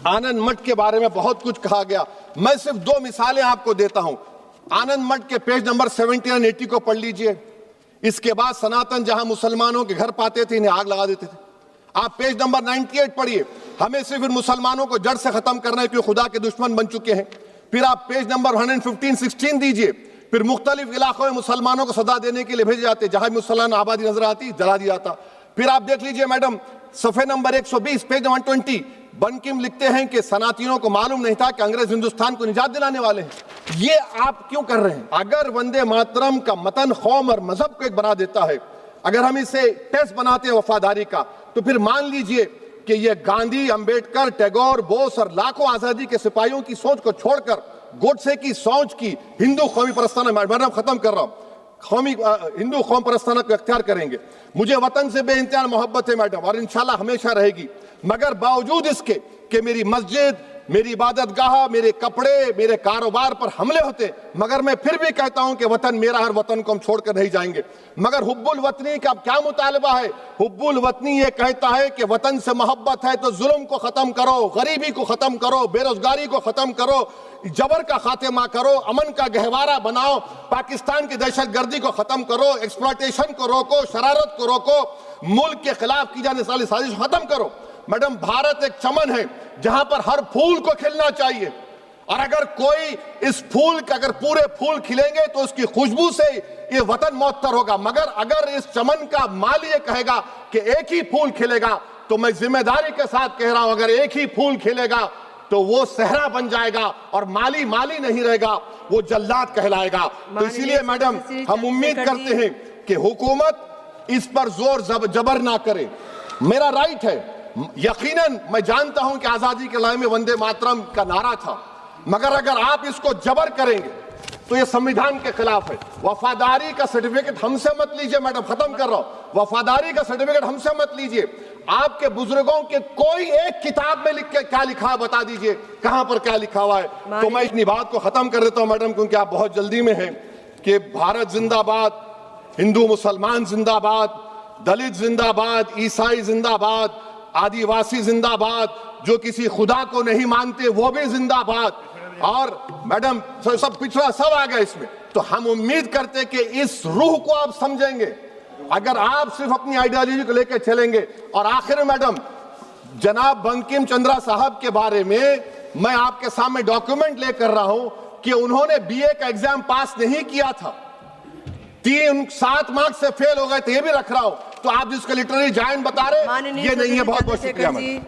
आनंद मठ के बारे में बहुत कुछ कहा गया। मैं सिर्फ दो मिसालें आपको देता हूं। आनंद मठ के पेज नंबर 70 और 80 को पढ़ लीजिए। इसके बाद सनातन जहां मुसलमानों के घर पाते थे, इन्हें आग लगा देते थे। आप पेज नंबर 98 पढ़िए। हमें सिर्फ इन मुसलमानों को जड़ से खत्म करना है क्योंकि खुदा के दुश्मन बन चुके हैं। फिर आप पेज नंबर 115-16 दीजिए। फिर मुख्तलिफ इलाकों में मुसलमानों को सदा देने के लिए भेजे जाते, जहां मुसलमान आबादी नजर आती जला दिया जाता। फिर आप देख लीजिए मैडम, सफे नंबर 120 पेज 120, बंकिम लिखते हैं कि सनातियों को मालूम नहीं था कि अंग्रेज हिंदुस्तान को निजात दिलाने वाले हैं। ये आप क्यों कर रहे हैं? अगर वंदे मातरम का मतन कौम और मजहब को एक बना देता है, अगर हम इसे टेस्ट बनाते हैं वफादारी का, तो फिर मान लीजिए कि ये गांधी, अंबेडकर, टैगोर, बोस और लाखों आजादी के सिपाहियों की सोच को छोड़कर गोडसे की सोच की हिंदू कौमी परस्ताना, मैडम खत्म कर रहा हूं, हिंदू कौम परस्ताना को अख्तियार करेंगे। मुझे वतन से बेइंतहा मोहब्बत है मैडम, और इंशाल्लाह हमेशा रहेगी। मगर बावजूद इसके कि मेरी मस्जिद, मेरी इबादत गाह, मेरे कपड़े, मेरे कारोबार पर हमले होते, मगर मैं फिर भी कहता हूं कि वतन मेरा, हर वतन को हम छोड़कर नहीं जाएंगे। मगर हुब्बुल वतनी का क्या मुतालबा है? हुब्बुल वतनी ये कहता है कि वतन से मोहब्बत है तो जुल्म को खत्म करो, गरीबी को खत्म करो, बेरोजगारी को खत्म करो, जबर का खात्मा करो, अमन का गहवारा बनाओ, पाकिस्तान की दहशतगर्दी को खत्म करो, एक्सप्लॉयटेशन को रोको, शरारत को रोको, मुल्क के खिलाफ की जाने वाली साजिश खत्म करो। मैडम, भारत एक चमन है जहां पर हर फूल को खिलना चाहिए, और अगर कोई इस फूल का, अगर पूरे फूल खिलेंगे तो उसकी खुशबू से ये वतन मुअत्तर होगा। मगर अगर इस चमन का माली ये कहेगा कि एक ही फूल खिलेगा, तो मैं जिम्मेदारी के साथ कह रहा हूं, अगर एक ही फूल खिलेगा तो वो सहरा बन जाएगा और माली माली नहीं रहेगा, वो जल्लाद कहलाएगा। तो इसीलिए मैडम, हम उम्मीद करते हैं कि हुकूमत इस पर जोर जबर ना करे। मेरा राइट है, यकीनन मैं जानता हूं कि आजादी के लड़ाई में वंदे मातरम का नारा था, मगर अगर आप इसको जबर करेंगे तो ये संविधान के खिलाफ है। वफादारी का सर्टिफिकेट हमसे मत लीजिए मैडम, खत्म कर रहा हूं। वफादारी का सर्टिफिकेट हमसे मत लीजिए। आपके बुजुर्गों के कोई एक किताब में लिख के क्या लिखा है बता दीजिए, कहां पर क्या लिखा हुआ है। तो मैं अपनी बात को खत्म कर देता हूं मैडम, क्योंकि आप बहुत जल्दी में हैं। कि भारत जिंदाबाद, हिंदू मुसलमान जिंदाबाद, दलित जिंदाबाद, ईसाई जिंदाबाद, आदिवासी जिंदाबाद, जो किसी खुदा को नहीं मानते वो भी जिंदाबाद, और मैडम सब पिछड़ा सब आ गया इसमें। तो हम उम्मीद करते कि इस रूह को आप समझेंगे, अगर आप सिर्फ अपनी आइडियोलॉजी को लेकर चलेंगे। और आखिर में मैडम, जनाब बंकिम चंद्रा साहब के बारे में मैं आपके सामने डॉक्यूमेंट लेकर रहा हूं कि उन्होंने बीए का एग्जाम पास नहीं किया था, 7 मार्क्स से फेल हो गए थे, ये भी रख रहा हूं। तो आप जिसको लिटरेरी जायंट बता रहे, ये नहीं है। बहुत बहुत शुक्रिया मैडम।